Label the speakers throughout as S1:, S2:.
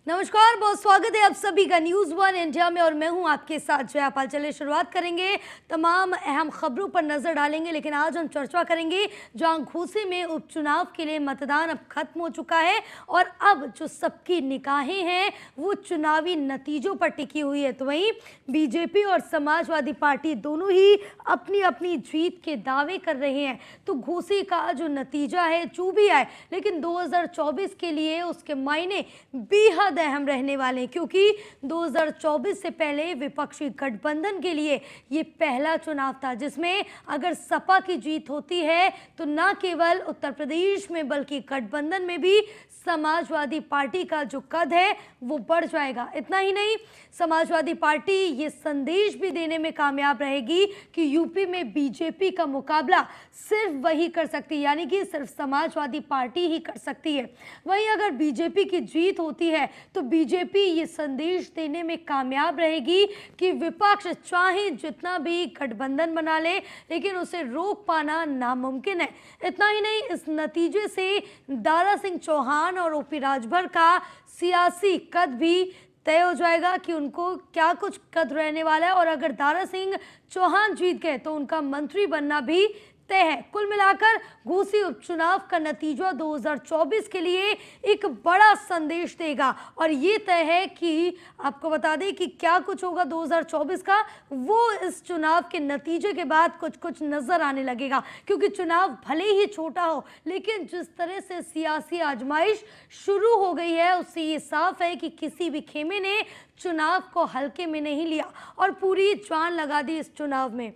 S1: नमस्कार, बहुत स्वागत है आप सभी का न्यूज़ वन इंडिया में और मैं हूं आपके साथ जया पाल। चलिए शुरुआत करेंगे, तमाम अहम खबरों पर नजर डालेंगे, लेकिन आज हम चर्चा करेंगे जहां घोसी में उपचुनाव के लिए मतदान अब खत्म हो चुका है और अब जो सबकी निगाहें हैं वो चुनावी नतीजों पर टिकी हुई है। तो वहीं बीजेपी और समाजवादी पार्टी दोनों ही अपनी अपनी जीत के दावे कर रहे हैं। तो घोसी का जो नतीजा है जो भी आए, लेकिन 2024 के लिए उसके मायने बेहद अहम रहने वाले हैं, क्योंकि 2024 से पहले विपक्षी गठबंधन के लिए ये पहला चुनाव था जिसमें अगर सपा की जीत होती है तो न केवल उत्तर प्रदेश में बल्कि गठबंधन में भी समाजवादी पार्टी का जो कद है वो बढ़ जाएगा। इतना ही नहीं, समाजवादी पार्टी ये संदेश भी देने में कामयाब रहेगी कि यूपी में बीजेपी का मुकाबला सिर्फ वही कर सकती है, यानी कि सिर्फ समाजवादी पार्टी ही कर सकती है। वहीं अगर बीजेपी की जीत होती है तो बीजेपी ये संदेश देने में कामयाब रहेगी कि विपक्ष चाहे जितना भी गठबंधन बना ले, लेकिन उसे रोक पाना नामुमकिन है। इतना ही नहीं, इस नतीजे से दारा सिंह चौहान और ओपी राजभर का सियासी कद भी तय हो जाएगा कि उनको क्या कुछ कद रहने वाला है, और अगर दारा सिंह चौहान जीत गए तो उनका मंत्री बनना भी तय है। कुल मिलाकर घोसी उपचुनाव का नतीजा 2024 के लिए एक बड़ा संदेश देगा और ये तय है कि आपको बता दें कि क्या कुछ होगा 2024 का, वो इस चुनाव के नतीजे के बाद कुछ कुछ नजर आने लगेगा। क्योंकि चुनाव भले ही छोटा हो, लेकिन जिस तरह से सियासी आजमाइश शुरू हो गई है उससे ये साफ है कि किसी भी खेमे ने चुनाव को हल्के में नहीं लिया और पूरी जान लगा दी इस चुनाव में।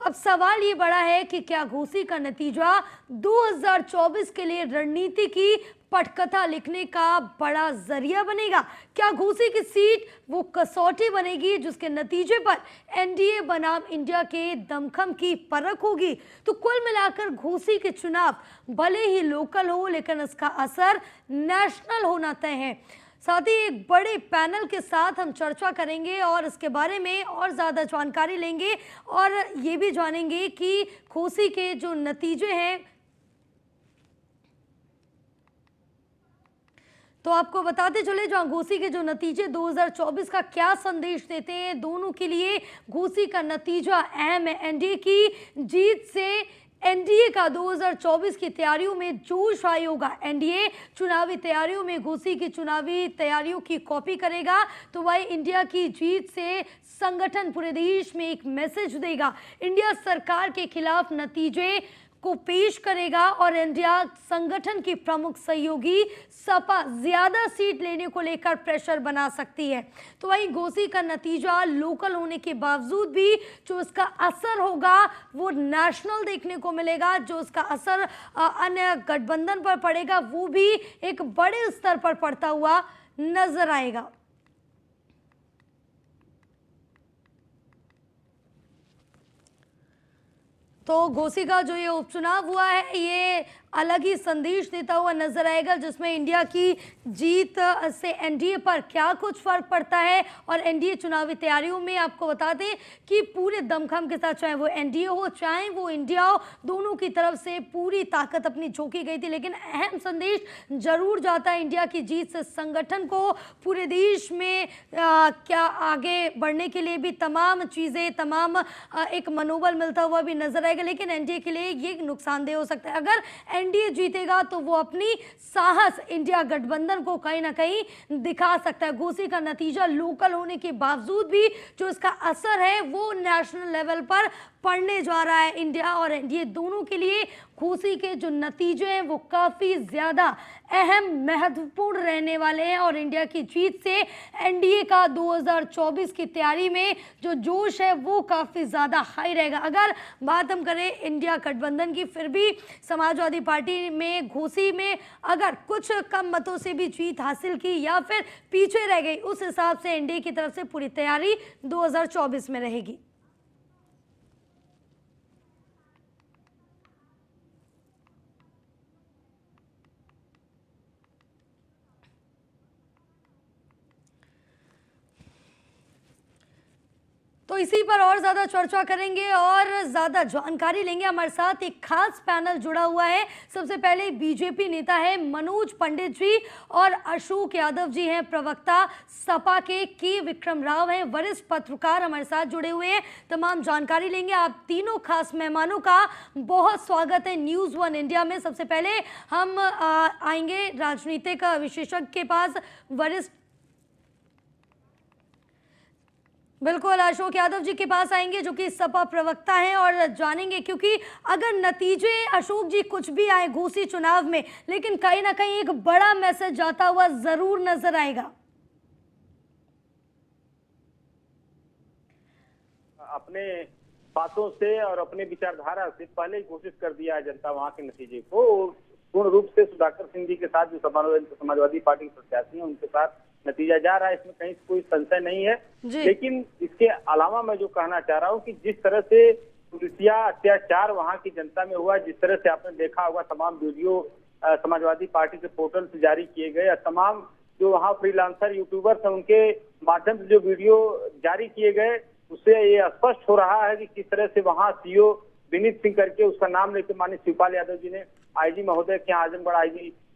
S1: अब सवाल ये बड़ा है कि क्या घोसी का नतीजा 2024 के लिए रणनीति की पटकथा लिखने का बड़ा जरिया बनेगा? क्या घोसी की सीट वो कसौटी बनेगी जिसके नतीजे पर एनडीए बनाम इंडिया के दमखम की परख होगी? तो कुल मिलाकर घोसी के चुनाव भले ही लोकल हो, लेकिन इसका असर नेशनल होना तय है। साथ ही एक बड़े पैनल के साथ हम चर्चा करेंगे और इसके बारे में और ज़्यादा जानकारी लेंगे और ये भी जानेंगे कि घोसी के जो नतीजे हैं, तो आपको बताते चले जहां घोसी के जो नतीजे 2024 का क्या संदेश देते हैं। दोनों के लिए घोसी का नतीजा अहम है। एनडीए की जीत से एनडीए का 2024 की तैयारियों में जोश आई होगा। एनडीए चुनावी तैयारियों में घोसी की चुनावी तैयारियों की कॉपी करेगा, तो वही इंडिया की जीत से संगठन पूरे देश में एक मैसेज देगा। इंडिया सरकार के खिलाफ नतीजे को पेश करेगा और इंडिया संगठन की प्रमुख सहयोगी सपा ज्यादा सीट लेने को लेकर प्रेशर बना सकती है। तो वहीं घोसी का नतीजा लोकल होने के बावजूद भी जो इसका असर होगा वो नेशनल देखने को मिलेगा। जो इसका असर अन्य गठबंधन पर पड़ेगा वो भी एक बड़े स्तर पर पड़ता हुआ नजर आएगा। तो घोसी का जो ये उपचुनाव हुआ है ये अलग ही संदेश देता हुआ नजर आएगा, जिसमें इंडिया की जीत से एनडीए पर क्या कुछ फर्क पड़ता है। और एनडीए चुनावी तैयारियों में आपको बता दें कि पूरे दमखम के साथ, चाहे वो एनडीए हो चाहे वो इंडिया हो, दोनों की तरफ से पूरी ताकत अपनी झोंकी गई थी। लेकिन अहम संदेश जरूर जाता है इंडिया की जीत से संगठन को पूरे देश में क्या आगे बढ़ने के लिए भी तमाम चीज़ें, तमाम एक मनोबल मिलता हुआ भी नजर आएगा। लेकिन एनडीए के लिए ये नुकसानदेह हो सकता है। अगर एनडीए जीतेगा तो वो अपनी साहस इंडिया गठबंधन को कहीं ना कहीं दिखा सकता है। घोसी का नतीजा लोकल होने के बावजूद भी जो इसका असर है वो नेशनल लेवल पर पड़ने जा रहा है। इंडिया और एनडीए दोनों के लिए घोसी के जो नतीजे हैं वो काफी ज्यादा अहम, महत्वपूर्ण रहने वाले हैं और इंडिया की जीत से एनडीए का 2024 की तैयारी में जो जोश है वो काफी ज्यादा हाई रहेगा। अगर बात हम करें इंडिया गठबंधन की, फिर भी समाजवादी पार्टी में घोसी में अगर कुछ कम मतों से भी जीत हासिल की या फिर पीछे रह गई, उस हिसाब से एनडीए की तरफ से पूरी तैयारी 2024 में रहेगी। तो तो इसी पर और ज़्यादा चर्चा करेंगे और ज़्यादा जानकारी लेंगे। हमारे साथ एक खास पैनल जुड़ा हुआ है। सबसे पहले बीजेपी नेता है मनोज पंडित जी और अशोक यादव जी हैं प्रवक्ता सपा के विक्रम राव हैं वरिष्ठ पत्रकार हमारे साथ जुड़े हुए हैं। तमाम जानकारी लेंगे। आप तीनों खास मेहमानों का बहुत स्वागत है न्यूज़ वन इंडिया में। सबसे पहले हम आएंगे राजनीतिक विशेषज्ञ के पास, वरिष्ठ बिल्कुल अशोक यादव जी के पास आएंगे जो कि सपा प्रवक्ता हैं और जानेंगे, क्योंकि अगर नतीजे अशोक जी कुछ भी आए घोसी चुनाव में, लेकिन कहीं ना कहीं एक बड़ा मैसेज जाता हुआ जरूर नजर आएगा।
S2: अपने बातों से और अपने विचारधारा से पहले ही घोषित कर दिया है जनता वहां के नतीजे को। पूर्ण रूप से सुधाकर सिंह जी के साथ जो समाजवादी पार्टी के प्रत्याशी हैं उनके साथ नतीजा जा रहा है, इसमें कहीं कोई संशय नहीं है। लेकिन इसके अलावा मैं जो कहना चाह रहा हूँ कि जिस तरह से पुलिसिया अत्याचार वहां की जनता में हुआ, जिस तरह से आपने देखा होगा तमाम वीडियो समाजवादी पार्टी के पोर्टल से जारी किए गए, तमाम जो वहाँ फ्रीलांसर यूट्यूबर्स हैं उनके माध्यम से जो वीडियो जारी किए गए, उससे ये स्पष्ट हो रहा है कि किस तरह से वहाँ सीओ विनीत सिंह करके उसका नाम लेकर माननीय शिवपाल यादव जी ने आईजी महोदय के आजमगढ़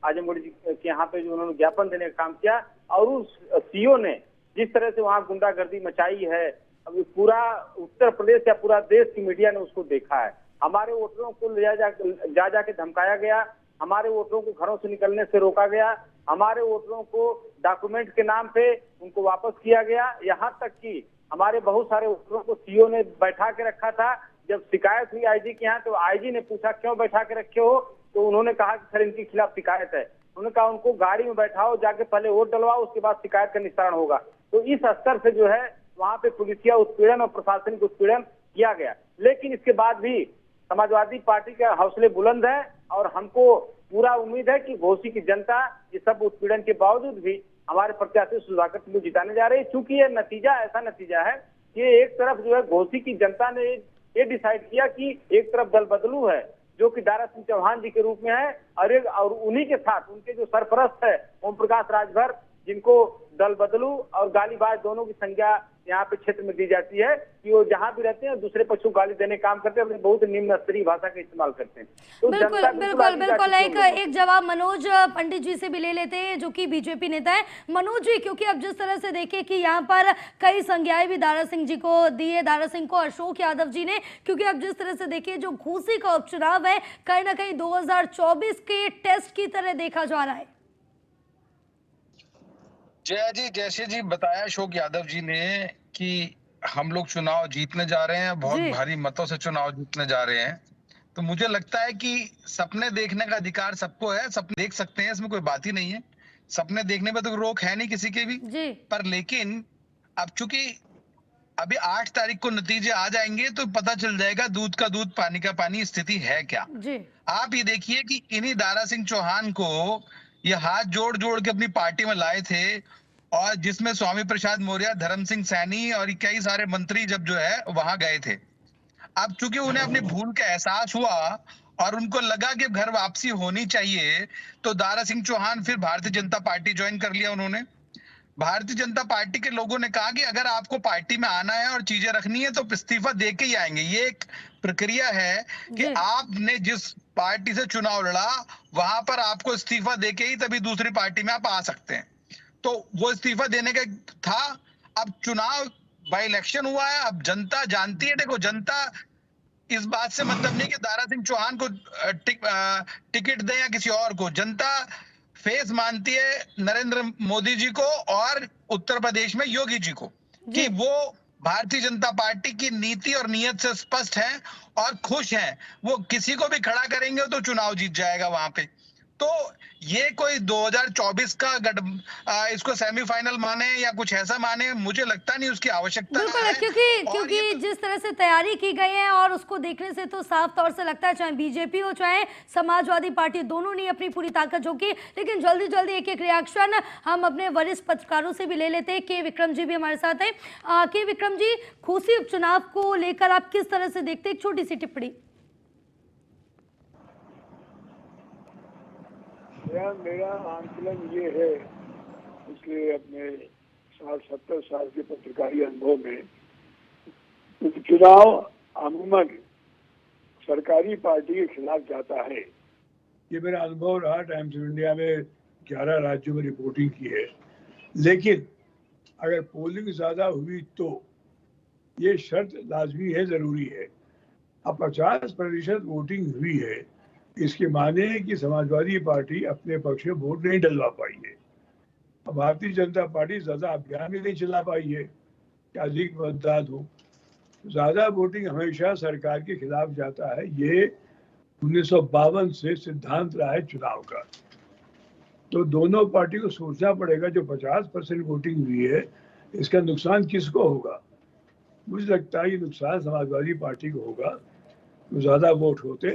S2: आजमगढ़ जी के यहाँ पे जो उन्होंने ज्ञापन देने का काम किया, और उस सीओ ने जिस तरह से वहाँ गुंडागर्दी मचाई है, अभी पूरा उत्तर प्रदेश या पूरा देश की मीडिया ने उसको देखा है। हमारे वोटरों को जा जाके धमकाया गया, हमारे वोटरों को घरों से निकलने से रोका गया, हमारे वोटरों को डॉक्यूमेंट के नाम पे उनको वापस किया गया, यहाँ तक कि हमारे बहुत सारे वोटरों को सीओ ने बैठा के रखा था। जब शिकायत हुई आईजी के यहाँ तो आईजी ने पूछा क्यों बैठा के रखे हो, तो उन्होंने कहा कि सर इनके खिलाफ शिकायत है। उन्होंने कहा उनको गाड़ी में बैठाओ, जाके पहले वोट डलवाओ, उसके बाद शिकायत का निस्तारण होगा। तो इस स्तर से जो है वहां पे पुलिसिया उत्पीड़न और प्रशासनिक उत्पीड़न किया गया। लेकिन इसके बाद भी समाजवादी पार्टी के हौसले बुलंद है और हमको पूरा उम्मीद है कि घोसी की जनता ये सब उत्पीड़न के बावजूद भी हमारे प्रत्याशी सुधाकर सिंह को जिताने जा रही है। चूंकि ये नतीजा ऐसा नतीजा है कि एक तरफ जो है घोसी की जनता ने ये डिसाइड किया कि एक तरफ दल बदलू है जो कि दारा सिंह चौहान जी के रूप में है, और उन्हीं के साथ उनके जो सरपरस्त है ओम प्रकाश राजभर, जिनको दल बदलू और गालीबाज दोनों की संज्ञा यहाँ पे क्षेत्र में दी जाती है कि वो जहाँ भी रहते हैं दूसरे पक्ष को गाली देने काम करते हैं, बहुत निम्न स्तरीय भाषा का इस्तेमाल करते हैं। तो
S1: बिल्कुल बिल्कुल बिल्कुल एक जवाब मनोज पंडित जी से भी ले लेते हैं जो कि बीजेपी नेता है। मनोज जी, क्योंकि अब जिस तरह से देखें कि यहाँ पर कई संज्ञाएं भी दारा सिंह जी को दी है, दारा सिंह को अशोक यादव जी ने, क्योंकि अब जिस तरह से देखिए जो घोसी का उपचुनाव है कहीं ना कहीं 2024 के टेस्ट की तरह देखा जा रहा है।
S3: जया जी, जैसे जी बताया अशोक यादव जी ने कि हम लोग चुनाव जीतने जा रहे हैं, बहुत भारी मतों से चुनाव जीतने जा रहे हैं, तो मुझे लगता है कि सपने देखने का अधिकार सबको है, सपने देख सकते हैं, इसमें कोई बात ही नहीं है। सपने देखने में तो रोक है नहीं किसी के भी पर लेकिन अब चूंकि अभी 8 तारीख को नतीजे आ जाएंगे तो पता चल जाएगा दूध का दूध पानी का पानी स्थिति है क्या। आप ये देखिए कि इन्हीं दारा सिंह चौहान को ये हाथ जोड़ जोड़ के अपनी पार्टी में लाए थे, और जिसमें स्वामी प्रसाद मौर्य, धर्म सिंह सैनी और कई सारे मंत्री जब जो है वहां गए थे। अब चूंकि उन्हें अपनी भूल का एहसास हुआ और उनको लगा कि घर वापसी होनी चाहिए, तो दारा सिंह चौहान फिर भारतीय जनता पार्टी ज्वाइन कर लिया उन्होंने। भारतीय जनता पार्टी के लोगों ने कहा कि अगर आपको पार्टी में आना है और चीजें रखनी है तो इस्तीफा दे के ही आएंगे। ये एक प्रक्रिया है कि आपने जिस पार्टी से चुनाव लड़ा वहां पर आपको इस्तीफा दे के ही तभी दूसरी पार्टी में आप आ सकते हैं। तो वो इस्तीफा देने का था। अब चुनाव बाई इलेक्शन हुआ है, अब जनता जानती है। देखो, जनता इस बात से मतलब नहीं कि दारा सिंह चौहान को टिकट दे या किसी और को। जनता फेस मानती है नरेंद्र मोदी जी को और उत्तर प्रदेश में योगी जी को कि वो भारतीय जनता पार्टी की नीति और नीयत से स्पष्ट हैं और खुश हैं। वो किसी को भी खड़ा करेंगे तो चुनाव जीत जाएगा वहां पे। तो ये कोई 2024 का इसको सेमीफाइनल माने या कुछ ऐसा माने, मुझे लगता नहीं उसकी आवश्यकता है।
S1: क्योंकि जिस तरह से तैयारी की गई है और उसको देखने से तो साफ तौर से लगता है चाहे बीजेपी हो चाहे समाजवादी पार्टी, दोनों ने अपनी पूरी ताकत झोंकी। लेकिन जल्दी जल्दी एक एक रिएक्शन हम अपने वरिष्ठ पत्रकारों से भी ले लेते हैं। के विक्रम जी भी हमारे साथ है। के विक्रम जी, घोसी उपचुनाव को लेकर आप किस तरह से देखते हैं? एक छोटी सी टिप्पणी।
S4: मेरा आंकलन ये है, पिछले अपने 60-70 साल के पत्रकारी अनुभव में, चुनाव अमूमन सरकारी पार्टी के खिलाफ जाता है। ये मेरा अनुभव रहा। टाइम्स ऑफ इंडिया में 11 राज्यों में रिपोर्टिंग की है। लेकिन अगर पोलिंग ज्यादा हुई तो ये शर्त लाजमी है, जरूरी है। अब 50% वोटिंग हुई है, इसके माने है कि समाजवादी पार्टी अपने पक्ष में वोट नहीं डलवा पाई है। अब भारतीय जनता पार्टी ज्यादा अभियान भी नहीं चला पाई है कि अधिक मतदान हो। ज्यादा वोटिंग हमेशा सरकार के खिलाफ जाता है। ये 1952 से सिद्धांत रहा है चुनाव का। तो दोनों पार्टी को सोचना पड़ेगा, जो 50% वोटिंग हुई है इसका नुकसान किसको होगा। मुझे लगता है ये नुकसान समाजवादी पार्टी को होगा। तो ज्यादा वोट होते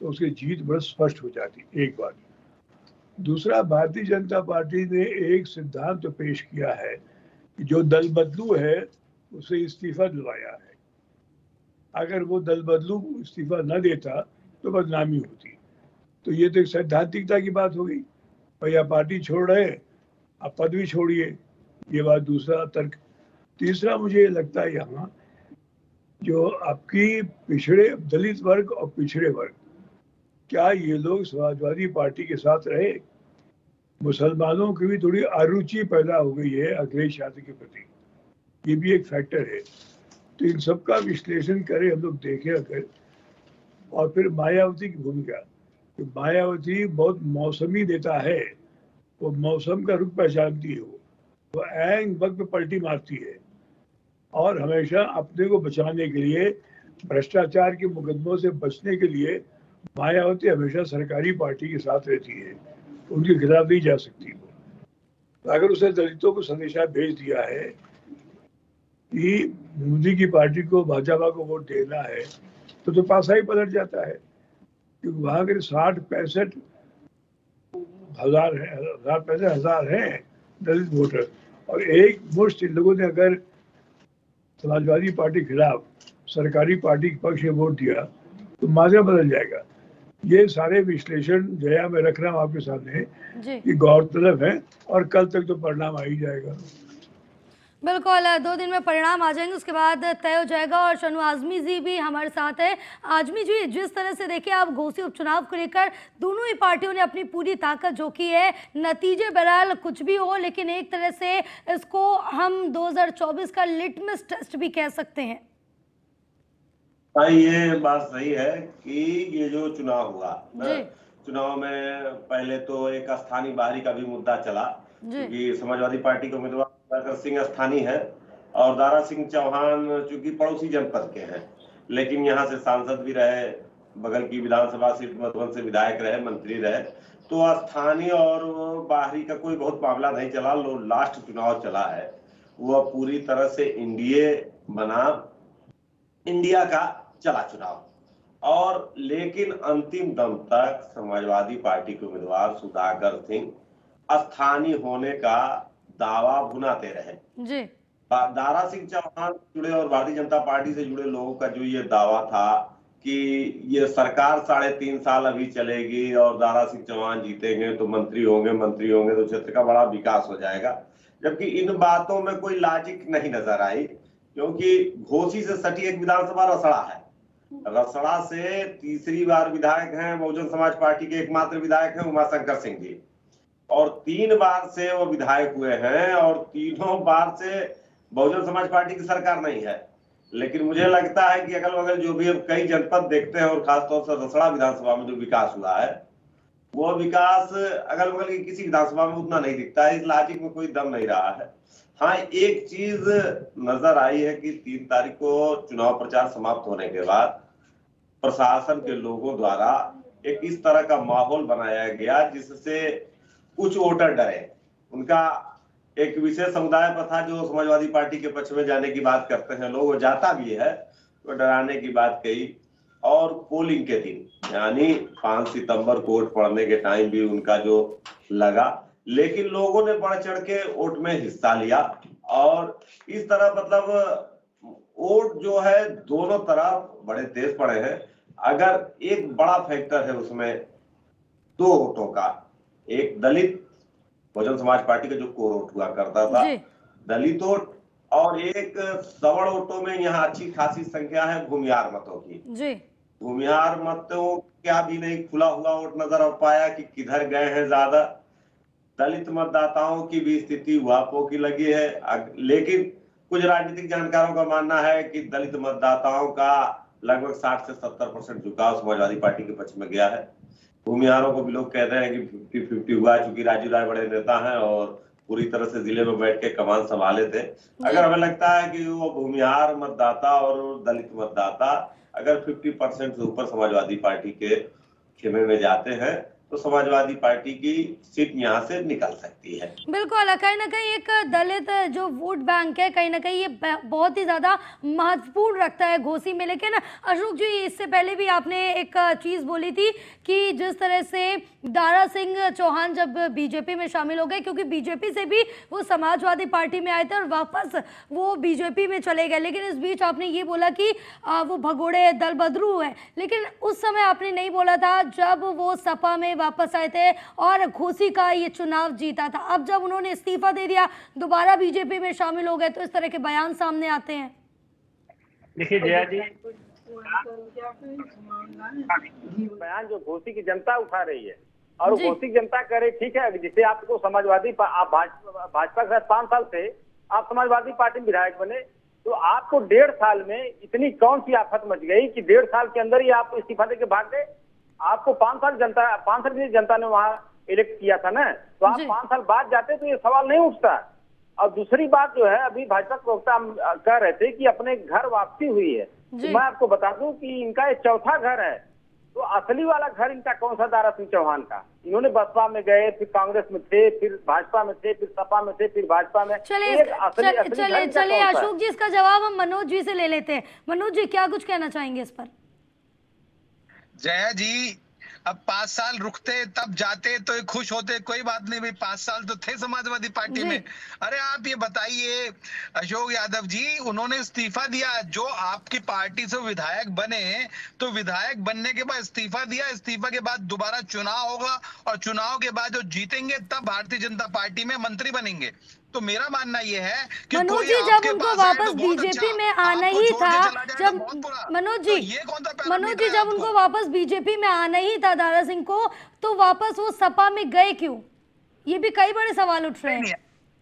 S4: तो उसकी जीत बड़ा स्पष्ट हो जाती, एक बात। दूसरा, भारतीय जनता पार्टी ने एक सिद्धांत तो पेश किया है कि जो दल बदलू है उसे इस्तीफा दिलवाया है। अगर वो दल बदलू इस्तीफा न देता तो बदनामी होती। तो ये तो एक सैद्धांतिकता की बात हो गई। भैया पार्टी छोड़ रहे, आप पद भी छोड़िए, ये बात दूसरा तर्क। तीसरा, मुझे लगता है यहाँ जो आपकी पिछड़े दलित वर्ग और पिछड़े वर्ग, क्या ये लोग समाजवादी पार्टी के साथ रहे। मुसलमानों की भी थोड़ी अरुचि पैदा हो गई है अखिलेश यादव के प्रति, ये भी एक फैक्टर है। तो इन सब का विश्लेषण करें हम लोग, देखें अगर। और फिर मायावती की भूमिका, कि मायावती बहुत मौसमी नेता है, वो मौसम का रुख पहचानती है। वो ऐन वक्त पे पलटी मारती है और हमेशा अपने को बचाने के लिए, भ्रष्टाचार के मुकदमों से बचने के लिए मायावती हमेशा सरकारी पार्टी के साथ रहती है, उनके खिलाफ नहीं जा सकती वो। तो अगर उसने दलितों को संदेशा भेज दिया है कि मोदी की पार्टी को, भाजपा को वोट देना है, तो पासा ही पलट जाता है। क्योंकि वहां के 60-65 हजार है दलित वोटर, और एक मुश्त इन लोगों ने अगर समाजवादी पार्टी के खिलाफ सरकारी पार्टी के पक्ष में वोट दिया तो माजरा बदल जाएगा। ये सारे विश्लेषण जया में रख रहा हूँ आपके सामने कि गौरतलब है, और कल तक तो परिणाम आ ही जाएगा।
S1: बिल्कुल, 2 दिन में परिणाम आ जाएंगे, उसके बाद तय हो जाएगा। और शनु आजमी जी भी हमारे साथ है। आजमी जी, जिस तरह से देखिए आप घोसी उपचुनाव को लेकर दोनों ही पार्टियों ने अपनी पूरी ताकत झोंकी है, नतीजे बहरहाल कुछ भी हो, लेकिन एक तरह से इसको हम 2024 का लिटमस टेस्ट भी कह सकते हैं।
S5: हाँ, ये बात सही है कि ये जो चुनाव हुआ, चुनाव में पहले तो एक स्थानीय बाहरी का भी मुद्दा चला, क्योंकि समाजवादी पार्टी के उम्मीदवार सुधाकर सिंह स्थानीय है और दारा सिंह चौहान चूंकि पड़ोसी जनपद के हैं, लेकिन यहाँ से सांसद भी रहे, बगल की विधानसभा सीट मधुबन से विधायक रहे, मंत्री रहे। तो स्थानीय और बाहरी का कोई बहुत मामला नहीं चला। लास्ट चुनाव चला है वो पूरी तरह से एनडीए बना इंडिया का चला चुनाव, और लेकिन अंतिम दम तक समाजवादी पार्टी के उम्मीदवार सुधाकर सिंह स्थानीय होने का दावा भुनाते रहे।
S1: जी।
S5: दारा सिंह चौहान जुड़े और भारतीय जनता पार्टी से जुड़े लोगों का जो ये दावा था कि ये सरकार 3.5 साल अभी चलेगी और दारा सिंह चौहान जीतेंगे तो मंत्री होंगे तो क्षेत्र का बड़ा विकास हो जाएगा, जबकि इन बातों में कोई लॉजिक नहीं नजर आई। क्योंकि घोसी से सटी एक विधानसभा रसड़ा है, रसड़ा से तीसरी बार विधायक हैं बहुजन समाज पार्टी के एकमात्र विधायक हैं उमाशंकर सिंह जी, और 3 बार से वो विधायक हुए हैं और तीनों बार से बहुजन समाज पार्टी की सरकार नहीं है। लेकिन मुझे लगता है कि अगल बगल जो भी अब कई जनपद देखते हैं और खासतौर से रसड़ा विधानसभा में जो विकास हुआ है, वो विकास अगल बगल की किसी विधानसभा में उतना नहीं दिखता है। इस लॉजिक में कोई दम नहीं रहा है। हाँ, एक चीज नजर आई है कि 3 तारीख को चुनाव प्रचार समाप्त होने के बाद प्रशासन के लोगों द्वारा एक इस तरह का माहौल बनाया गया जिससे कुछ वोटर डरे। उनका एक विशेष समुदाय पर था जो समाजवादी पार्टी के पक्ष में जाने की बात करते हैं लोग, वो जाता भी है, तो डराने की बात कही। और पोलिंग के दिन यानी 5 सितंबर को वोट पड़ने के टाइम भी उनका जो लगा, लेकिन लोगों ने बढ़ चढ़ के वोट में हिस्सा लिया और इस तरह मतलब वोट जो है दोनों तरफ बड़े तेज पड़े हैं। अगर एक बड़ा फैक्टर है उसमें 2 वोटों का, एक दलित बहुजन समाज पार्टी का जो कोर वोट हुआ करता था, दलित वोट, और एक सवर्ण वोटों में यहाँ अच्छी खासी संख्या है भूमिहार मतों की।
S1: जी।
S5: भूमिहार मतों क्या भी नहीं खुला हुआ वोट नजर आ पाया कि किधर गए हैं ज्यादा। दलित मतदाताओं की भी स्थिति वापों की लगी है, लेकिन कुछ राजनीतिक जानकारों का मानना है कि दलित मतदाताओं का लगभग 60 से 70% झुकाव समाजवादी पार्टी के पक्ष में गया है। भूमिहारों को भी लोग कह रहे हैं कि 50-50 हुआ, चूंकि राजू राय बड़े नेता हैं और पूरी तरह से जिले में बैठ के कमान संभाले थे। अगर हमें लगता है कि वो भूमिहार मतदाता और दलित मतदाता अगर 50% से ऊपर समाजवादी पार्टी के खेमे में जाते हैं तो समाजवादी पार्टी की सीट यहाँ से निकल सकती है।
S1: बिल्कुल, कहीं ना कहीं एक दलित जो वोट बैंक है कहीं ना कहीं ये बहुत ही ज़्यादा महत्वपूर्ण रखता है घोसी में। लेकिन अशोक जी, इससे पहले भी आपने एक चीज़ बोली थी कि जिस तरह से दारा सिंह चौहान जब बीजेपी में शामिल हो गए, क्योंकि बीजेपी से भी वो समाजवादी पार्टी में आए थे और वापस वो बीजेपी में चले गए, लेकिन इस बीच आपने ये बोला कि वो भगोड़े दल बदरू है, लेकिन उस समय आपने नहीं बोला था जब वो सपा में वापस आए थे और घोसी का ये चुनाव जीता था। अब जब उन्होंने इस्तीफा दे दिया, दोबारा बीजेपी में शामिल हो गए, तो इस तरह के बयान सामने आते हैं।
S2: देखिए जया जी, बयान जो घोसी की जनता उठा रही है और घोसी की जनता कह रही ठीक है, जिसे आपको समाजवादी आप भाजपा के साथ 5 साल से आप समाजवादी पार्टी में विधायक बने, तो आपको 1.5 साल में इतनी कौन सी आफत मच गई कि 1.5 साल के अंदर ही आप इस्तीफा देके भाग गए। आपको 5 साल जनता ने वहां इलेक्ट किया था ना, तो आप 5 साल बाद जाते तो ये सवाल नहीं उठता। और दूसरी बात जो है, अभी भाजपा प्रवक्ता कह रहे थे कि अपने घर वापसी हुई है, तो मैं आपको बता दूं कि इनका ये 4था घर है। तो असली वाला घर इनका कौन सा? दारा सिंह चौहान का। इन्होंने बसपा में गए, फिर कांग्रेस में थे, फिर भाजपा में थे, फिर सपा में थे, फिर भाजपा में।
S1: चलिए अशोक जी, इसका जवाब हम मनोज जी से ले लेते हैं। मनोज जी, क्या कुछ कहना चाहेंगे इस पर?
S3: जया जी, अब 5 साल रुकते तब जाते तो खुश होते, कोई बात नहीं भाई, 5 साल तो थे समाजवादी पार्टी में। अरे आप ये बताइए अशोक यादव जी, उन्होंने इस्तीफा दिया, जो आपकी पार्टी से विधायक बने तो विधायक बनने के बाद इस्तीफा दिया, इस्तीफा के बाद दोबारा चुनाव होगा और चुनाव के बाद जो जीतेंगे तब भारतीय जनता पार्टी में मंत्री बनेंगे। तो मेरा मानना ये है कि
S1: मनोज जी, जब उनको वापस बीजेपी में आना ही था, जब मनोज जी जब उनको वापस बीजेपी में आना ही था दारा सिंह को, तो वापस वो सपा में गए क्यों? ये भी कई बड़े सवाल उठ रहे हैं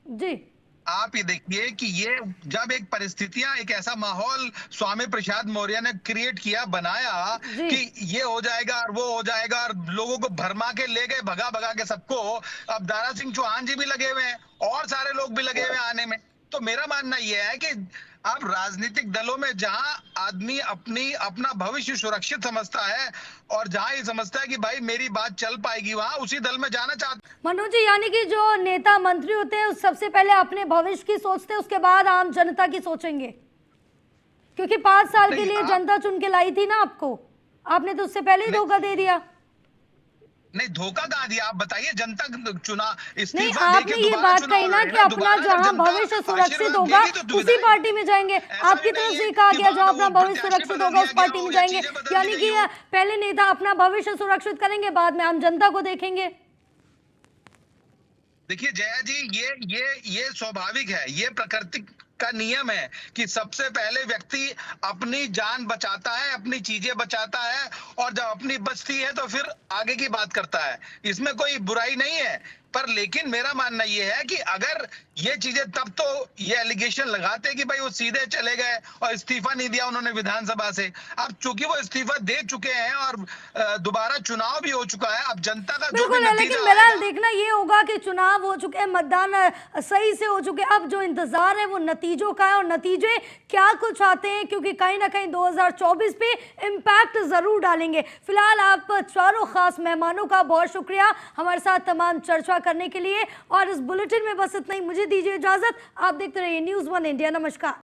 S1: जी।
S3: आप ये देखिए कि ये जब एक परिस्थितियां, एक ऐसा माहौल स्वामी प्रसाद मौर्य ने क्रिएट किया, बनाया कि ये हो जाएगा और वो हो जाएगा और लोगों को भरमा के ले गए, भगा भगा के सबको। अब दारा सिंह चौहान जी भी लगे हुए हैं और सारे लोग भी लगे हुए हैं आने में। तो मेरा मानना यह है कि अब राजनीतिक दलों में जहां आदमी अपना भविष्य सुरक्षित समझता है और जहां ये समझता है कि भाई मेरी बात चल पाएगी, वहां उसी दल में जाना चाहता।
S1: मनोज जी, यानी कि जो नेता मंत्री होते हैं सबसे पहले अपने भविष्य की सोचते हैं, उसके बाद आम जनता की सोचेंगे, क्योंकि 5 साल के लिए जनता चुन के लाई थी ना आपको, आपने तो उससे पहले ही धोखा दे दिया।
S3: नहीं, धोखा कहाँ दिया? आप बताइए, जनता चुना
S1: नहीं, आपने ये बात कही ना कि अपना जहां भविष्य सुरक्षित होगा उसी पार्टी में जाएंगे। आपकी तरफ से कहा गया जहां अपना भविष्य सुरक्षित होगा उस पार्टी में जाएंगे, यानी कि पहले नेता अपना भविष्य सुरक्षित करेंगे, बाद में आम जनता को देखेंगे।
S3: देखिए जया जी, ये स्वाभाविक है, ये प्रकृति का नियम है कि सबसे पहले व्यक्ति अपनी जान बचाता है, अपनी चीजें बचाता है, और जब अपनी बचती है तो फिर आगे की बात करता है। इसमें कोई बुराई नहीं है, पर लेकिन मेरा मानना यह है कि अगर ये चीजें, तब तो ये एलिगेशन लगाते कि भाई वो सीधे चले गए और इस्तीफा नहीं दिया उन्होंने विधानसभा से। अब चूंकि वो इस्तीफा दे चुके हैं और दोबारा चुनाव भी हो चुका है, अब जनता का जो भी नतीजा,
S1: लेकिन फिलहाल देखना ये होगा कि चुनाव हो चुके हैं, मतदान सही से हो चुके, अब जो इंतजार है वो नतीजों का है और नतीजे क्या कुछ आते हैं, क्योंकि कहीं ना कहीं 2024 पे इम्पैक्ट जरूर डालेंगे। फिलहाल आप चारों खास मेहमानों का बहुत शुक्रिया हमारे साथ तमाम चर्चा करने के लिए, और इस बुलेटिन में बस इतना ही। मुझे दीजिए इजाजत, आप देखते रहिए न्यूज़ 1 इंडिया। नमस्कार।